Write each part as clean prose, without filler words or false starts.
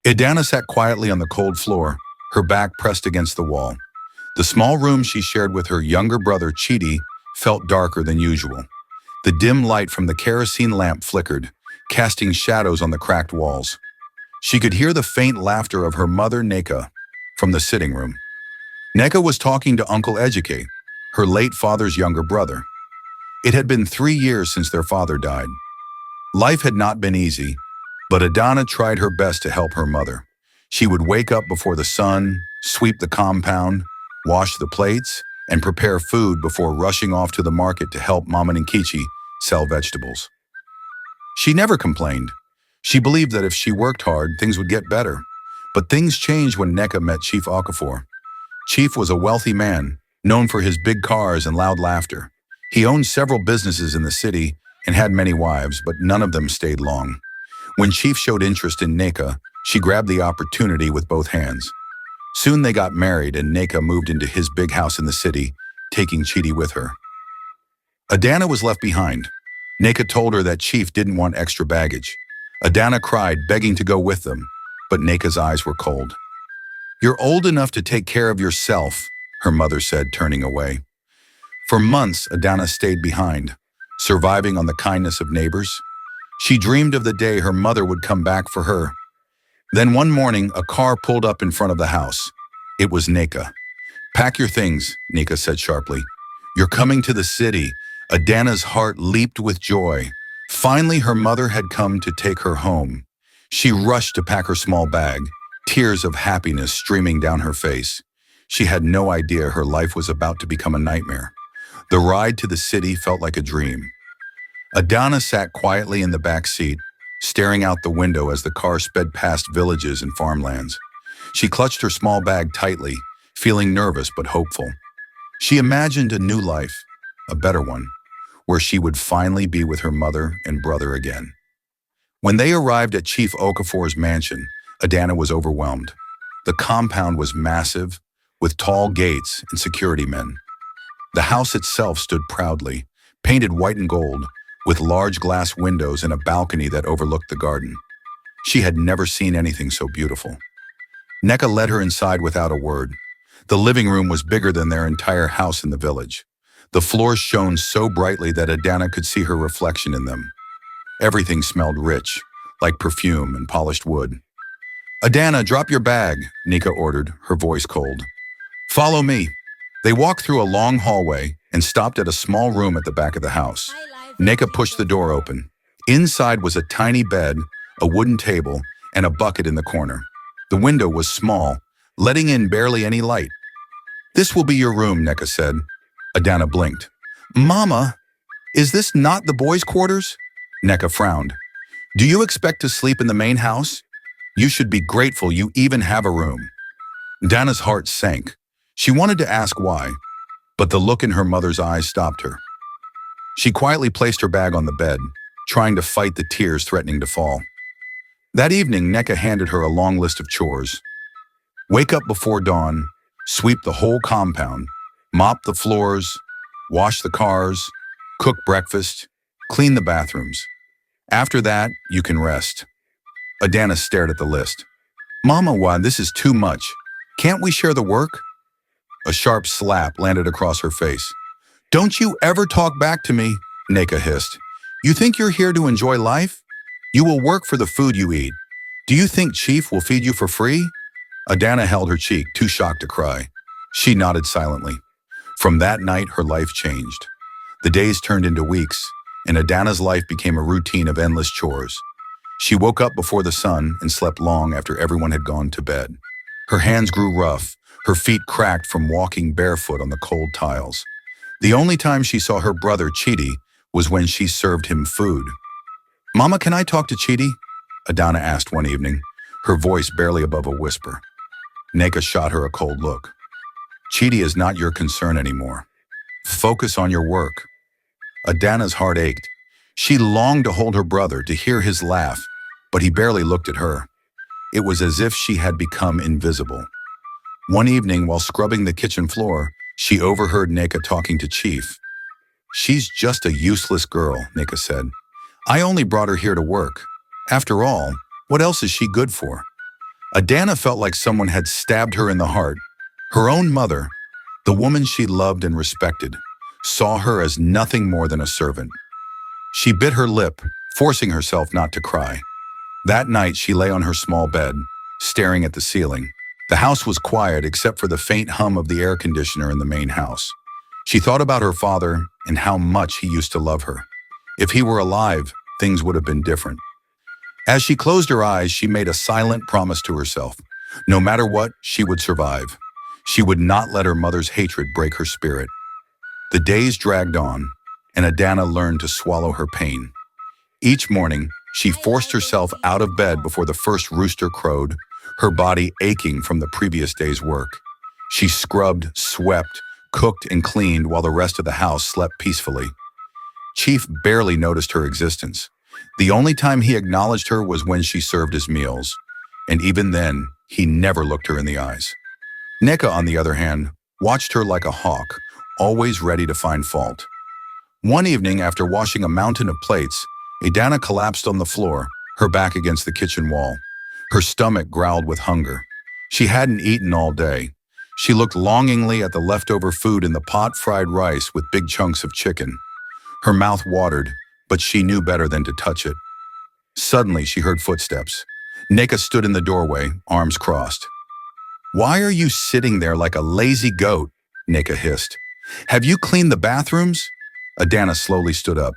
Adanna sat quietly on the cold floor, her back pressed against the wall. The small room she shared with her younger brother, Chidi, felt darker than usual. The dim light from the kerosene lamp flickered, casting shadows on the cracked walls. She could hear the faint laughter of her mother, Neka, from the sitting room. Neka was talking to Uncle Ejike, her late father's younger brother. It had been 3 years since their father died. Life had not been easy, but Adanna tried her best to help her mother. She would wake up before the sun, sweep the compound, wash the plates, and prepare food before rushing off to the market to help Mama Nkichi sell vegetables. She never complained. She believed that if she worked hard, things would get better. But things changed when Neka met Chief Okafor. Chief was a wealthy man, known for his big cars and loud laughter. He owned several businesses in the city and had many wives, but none of them stayed long. When Chief showed interest in Neka, she grabbed the opportunity with both hands. Soon they got married and Neka moved into his big house in the city, taking Chidi with her. Adanna was left behind. Neka told her that Chief didn't want extra baggage. Adanna cried, begging to go with them, but Neka's eyes were cold. "You're old enough to take care of yourself," her mother said, turning away. For months, Adanna stayed behind, surviving on the kindness of neighbors. She dreamed of the day her mother would come back for her. Then one morning, a car pulled up in front of the house. It was Neka. "Pack your things," Neka said sharply. "You're coming to the city." Adanna's heart leaped with joy. Finally, her mother had come to take her home. She rushed to pack her small bag, tears of happiness streaming down her face. She had no idea her life was about to become a nightmare. The ride to the city felt like a dream. Adanna sat quietly in the back seat, staring out the window as the car sped past villages and farmlands. She clutched her small bag tightly, feeling nervous but hopeful. She imagined a new life, a better one, where she would finally be with her mother and brother again. When they arrived at Chief Okafor's mansion, Adanna was overwhelmed. The compound was massive, with tall gates and security men. The house itself stood proudly, painted white and gold, with large glass windows and a balcony that overlooked the garden. She had never seen anything so beautiful. Neka led her inside without a word. The living room was bigger than their entire house in the village. The floors shone so brightly that Adanna could see her reflection in them. Everything smelled rich, like perfume and polished wood. "Adanna, drop your bag," Neka ordered, her voice cold. "Follow me." They walked through a long hallway and stopped at a small room at the back of the house. Neka pushed the door open. Inside was a tiny bed, a wooden table, and a bucket in the corner. The window was small, letting in barely any light. "This will be your room," Neka said. Adanna blinked. "Mama, is this not the boys' quarters?" Neka frowned. "Do you expect to sleep in the main house? You should be grateful you even have a room." Adanna's heart sank. She wanted to ask why, but the look in her mother's eyes stopped her. She quietly placed her bag on the bed, trying to fight the tears threatening to fall. That evening, Neka handed her a long list of chores. Wake up before dawn, sweep the whole compound, mop the floors, wash the cars, cook breakfast, clean the bathrooms. After that, you can rest. Adanna stared at the list. "Mama, why, this is too much. Can't we share the work?" A sharp slap landed across her face. "Don't you ever talk back to me," Neka hissed. "You think you're here to enjoy life? You will work for the food you eat. Do you think Chief will feed you for free?" Adanna held her cheek, too shocked to cry. She nodded silently. From that night, her life changed. The days turned into weeks, and Adanna's life became a routine of endless chores. She woke up before the sun and slept long after everyone had gone to bed. Her hands grew rough, her feet cracked from walking barefoot on the cold tiles. The only time she saw her brother, Chidi, was when she served him food. "Mama, can I talk to Chidi?" Adanna asked one evening, her voice barely above a whisper. Neka shot her a cold look. "Chidi is not your concern anymore. Focus on your work." Adanna's heart ached. She longed to hold her brother, to hear his laugh, but he barely looked at her. It was as if she had become invisible. One evening, while scrubbing the kitchen floor, she overheard Neka talking to Chief. "She's just a useless girl," Neka said. "I only brought her here to work. After all, what else is she good for?" Adanna felt like someone had stabbed her in the heart. Her own mother, the woman she loved and respected, saw her as nothing more than a servant. She bit her lip, forcing herself not to cry. That night she lay on her small bed, staring at the ceiling. The house was quiet except for the faint hum of the air conditioner in the main house. She thought about her father and how much he used to love her. If he were alive, things would have been different. As she closed her eyes, she made a silent promise to herself. No matter what, she would survive. She would not let her mother's hatred break her spirit. The days dragged on, and Adanna learned to swallow her pain. Each morning, she forced herself out of bed before the first rooster crowed, her body aching from the previous day's work. She scrubbed, swept, cooked, and cleaned while the rest of the house slept peacefully. Chief barely noticed her existence. The only time he acknowledged her was when she served his meals, and even then, he never looked her in the eyes. Nneka, on the other hand, watched her like a hawk, always ready to find fault. One evening, after washing a mountain of plates, Adanna collapsed on the floor, her back against the kitchen wall. Her stomach growled with hunger. She hadn't eaten all day. She looked longingly at the leftover food in the pot fried rice with big chunks of chicken. Her mouth watered, but she knew better than to touch it. Suddenly, she heard footsteps. Nneka stood in the doorway, arms crossed. "Why are you sitting there like a lazy goat?" Nneka hissed. "Have you cleaned the bathrooms?" Adanna slowly stood up.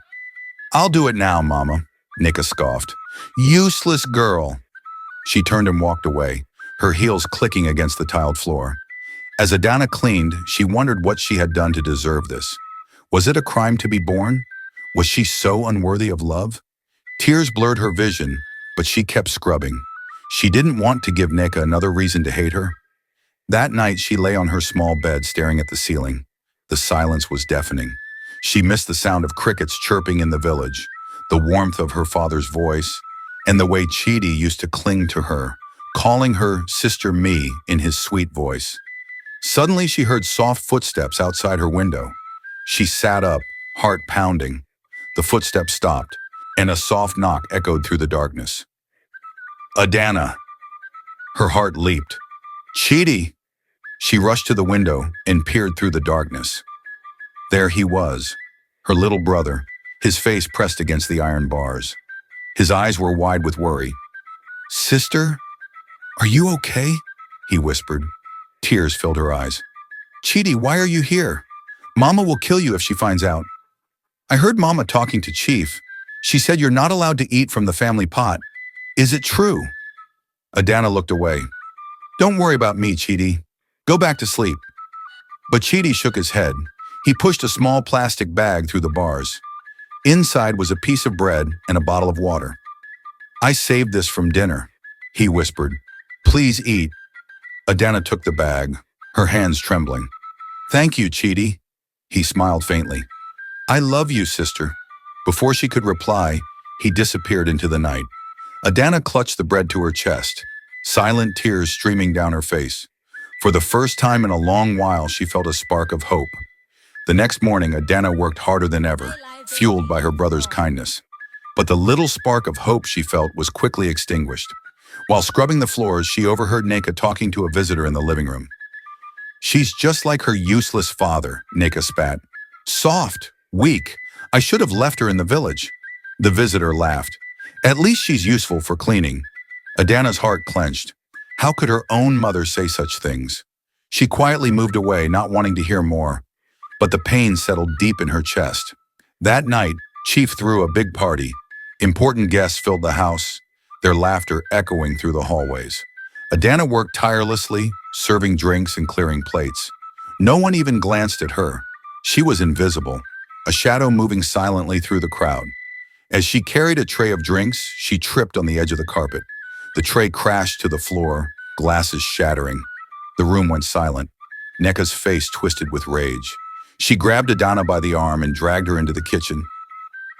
"I'll do it now, Mama," Nneka scoffed. "Useless girl." She turned and walked away, her heels clicking against the tiled floor. As Adanna cleaned, she wondered what she had done to deserve this. Was it a crime to be born? Was she so unworthy of love? Tears blurred her vision, but she kept scrubbing. She didn't want to give Nneka another reason to hate her. That night, she lay on her small bed staring at the ceiling. The silence was deafening. She missed the sound of crickets chirping in the village, the warmth of her father's voice, and the way Chidi used to cling to her, calling her Sister Me in his sweet voice. Suddenly, she heard soft footsteps outside her window. She sat up, heart pounding. The footsteps stopped, and a soft knock echoed through the darkness. "Adanna!" Her heart leaped. "Chidi!" She rushed to the window and peered through the darkness. There he was, her little brother, his face pressed against the iron bars. His eyes were wide with worry. "Sister, are you okay?" he whispered. Tears filled her eyes. "Chidi, why are you here? Mama will kill you if she finds out. I heard Mama talking to Chief. She said you're not allowed to eat from the family pot. Is it true?" Adanna looked away. "Don't worry about me, Chidi. Go back to sleep." But Chidi shook his head. He pushed a small plastic bag through the bars. Inside was a piece of bread and a bottle of water. "I saved this from dinner," he whispered. "Please eat." Adanna took the bag, her hands trembling. "Thank you, Chidi." He smiled faintly. "I love you, sister." Before she could reply, he disappeared into the night. Adanna clutched the bread to her chest, silent tears streaming down her face. For the first time in a long while, she felt a spark of hope. The next morning, Adanna worked harder than ever, fueled by her brother's kindness. But the little spark of hope she felt was quickly extinguished. While scrubbing the floors, she overheard Nneka talking to a visitor in the living room. "She's just like her useless father," Nneka spat. "Soft, weak. I should have left her in the village." The visitor laughed. "At least she's useful for cleaning." Adanna's heart clenched. How could her own mother say such things? She quietly moved away, not wanting to hear more. But the pain settled deep in her chest. That night, Chief threw a big party. Important guests filled the house, their laughter echoing through the hallways. Adanna worked tirelessly, serving drinks and clearing plates. No one even glanced at her. She was invisible, a shadow moving silently through the crowd. As she carried a tray of drinks, she tripped on the edge of the carpet. The tray crashed to the floor, glasses shattering. The room went silent. Nneka's face twisted with rage. She grabbed Adanna by the arm and dragged her into the kitchen.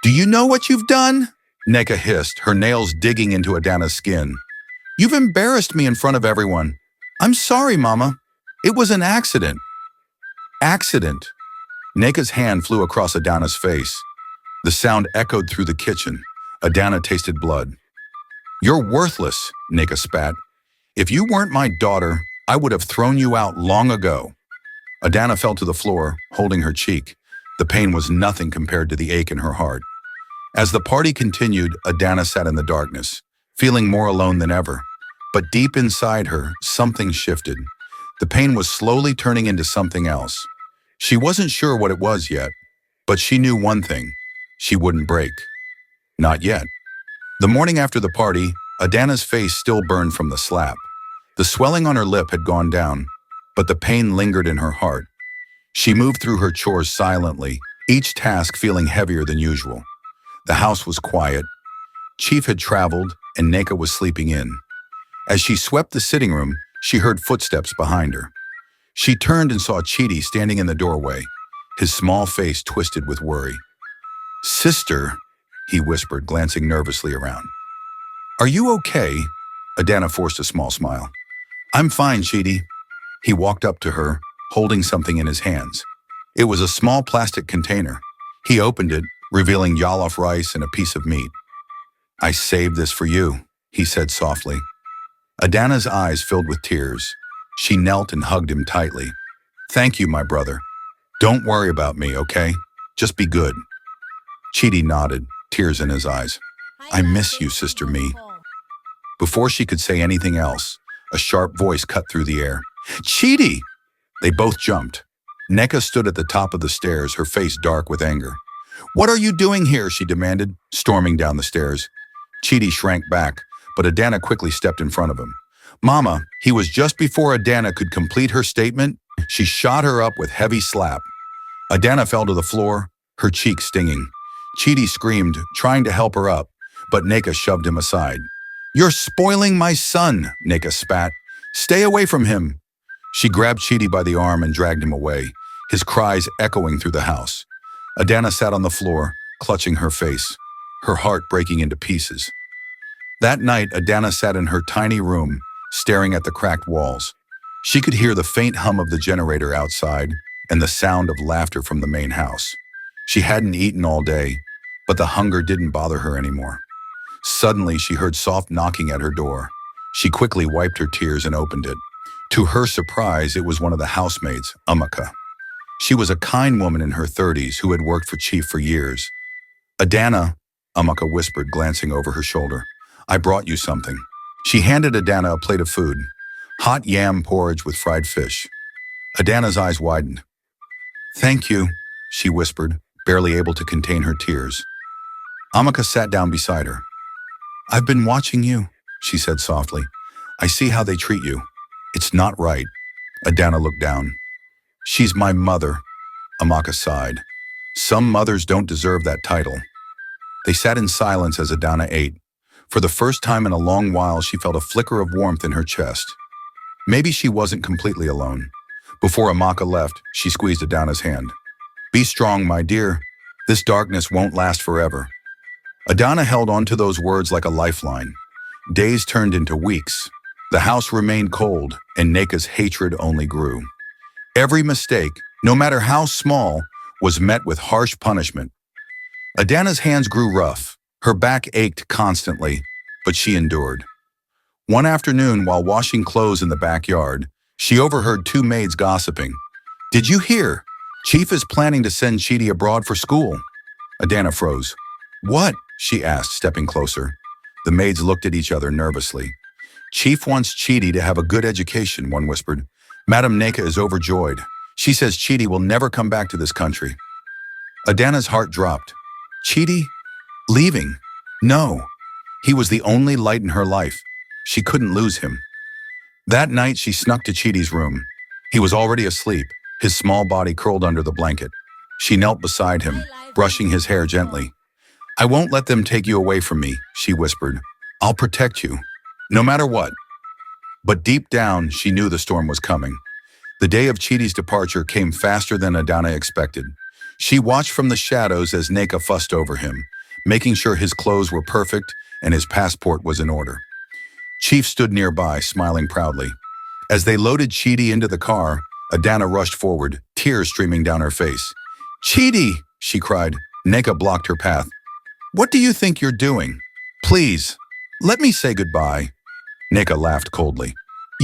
"Do you know what you've done?" Nneka hissed, her nails digging into Adanna's skin. "You've embarrassed me in front of everyone. I'm sorry, Mama. It was an accident." "Accident?" Nneka's hand flew across Adanna's face. The sound echoed through the kitchen. Adanna tasted blood. "You're worthless," Nneka spat. If you weren't my daughter, I would have thrown you out long ago. Adanna fell to the floor, holding her cheek. The pain was nothing compared to the ache in her heart. As the party continued, Adanna sat in the darkness, feeling more alone than ever. But deep inside her, something shifted. The pain was slowly turning into something else. She wasn't sure what it was yet, but she knew one thing: she wouldn't break. Not yet. The morning after the party, Adanna's face still burned from the slap. The swelling on her lip had gone down, but the pain lingered in her heart. She moved through her chores silently, each task feeling heavier than usual. The house was quiet. Chief had traveled, and Neka was sleeping in. As she swept the sitting room, she heard footsteps behind her. She turned and saw Chidi standing in the doorway, his small face twisted with worry. "Sister," he whispered, glancing nervously around. "Are you okay?" Adanna forced a small smile. "I'm fine, Chidi." He walked up to her, holding something in his hands. It was a small plastic container. He opened it, revealing jollof rice and a piece of meat. "I saved this for you," he said softly. Adanna's eyes filled with tears. She knelt and hugged him tightly. "Thank you, my brother. Don't worry about me, okay? Just be good." Chidi nodded, tears in his eyes. "I miss you, Sister Me." Before she could say anything else, a sharp voice cut through the air. "Chidi!" They both jumped. Neka stood at the top of the stairs, her face dark with anger. "What are you doing here?" she demanded, storming down the stairs. Chidi shrank back, but Adanna quickly stepped in front of him. "Mama," he was just before Adanna could complete her statement. She shot her up with heavy slap. Adanna fell to the floor, her cheek stinging. Chidi screamed, trying to help her up, but Neka shoved him aside. "You're spoiling my son," Neka spat. "Stay away from him." She grabbed Chidi by the arm and dragged him away, his cries echoing through the house. Adanna sat on the floor, clutching her face, her heart breaking into pieces. That night, Adanna sat in her tiny room, staring at the cracked walls. She could hear the faint hum of the generator outside and the sound of laughter from the main house. She hadn't eaten all day, but the hunger didn't bother her anymore. Suddenly, she heard soft knocking at her door. She quickly wiped her tears and opened it. To her surprise, it was one of the housemaids, Amaka. She was a kind woman in her 30s who had worked for Chief for years. "Adanna," Amaka whispered, glancing over her shoulder. "I brought you something." She handed Adanna a plate of food, hot yam porridge with fried fish. Adanna's eyes widened. "Thank you," she whispered, barely able to contain her tears. Amaka sat down beside her. "I've been watching you," she said softly. "I see how they treat you. It's not right." Adanna looked down. "She's my mother," Amaka sighed. "Some mothers don't deserve that title." They sat in silence as Adanna ate. For the first time in a long while, she felt a flicker of warmth in her chest. Maybe she wasn't completely alone. Before Amaka left, she squeezed Adanna's hand. "Be strong, my dear. This darkness won't last forever." Adanna held on to those words like a lifeline. Days turned into weeks. The house remained cold, and Neka's hatred only grew. Every mistake, no matter how small, was met with harsh punishment. Adanna's hands grew rough. Her back ached constantly, but she endured. One afternoon, while washing clothes in the backyard, she overheard two maids gossiping. "Did you hear? Chief is planning to send Chidi abroad for school." Adanna froze. "What?" she asked, stepping closer. The maids looked at each other nervously. "Chief wants Chidi to have a good education," one whispered. "Madam Neka is overjoyed. She says Chidi will never come back to this country." Adanna's heart dropped. Chidi? Leaving? No. He was the only light in her life. She couldn't lose him. That night, she snuck to Chidi's room. He was already asleep, his small body curled under the blanket. She knelt beside him, brushing his hair gently. "I won't let them take you away from me," she whispered. "I'll protect you, no matter what." But deep down, she knew the storm was coming. The day of Chidi's departure came faster than Adanna expected. She watched from the shadows as Neka fussed over him, making sure his clothes were perfect and his passport was in order. Chief stood nearby, smiling proudly. As they loaded Chidi into the car, Adanna rushed forward, tears streaming down her face. "Chidi!" she cried. Neka blocked her path. "What do you think you're doing? Please, let me say goodbye." Neka laughed coldly.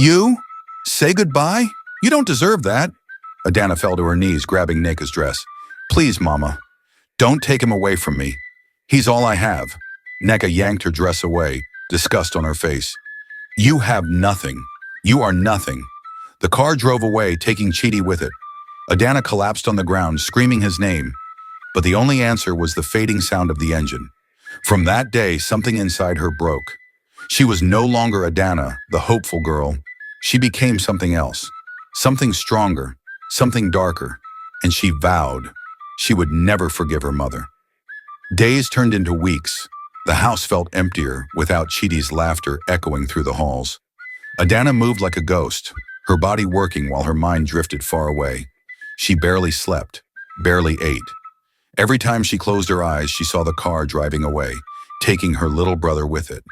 You? Say goodbye? You don't deserve that. Adanna fell to her knees, grabbing Neka's dress. Please, Mama, don't take him away from me. He's all I have. Neka yanked her dress away, disgust on her face. You have nothing. You are nothing. The car drove away, taking Chidi with it. Adanna collapsed on the ground, screaming his name, but the only answer was the fading sound of the engine. From that day, something inside her broke. She was no longer Adanna, the hopeful girl. She became something else, something stronger, something darker, and she vowed she would never forgive her mother. Days turned into weeks. The house felt emptier, without Chidi's laughter echoing through the halls. Adanna moved like a ghost, her body working while her mind drifted far away. She barely slept, barely ate. Every time she closed her eyes, she saw the car driving away, taking her little brother with it.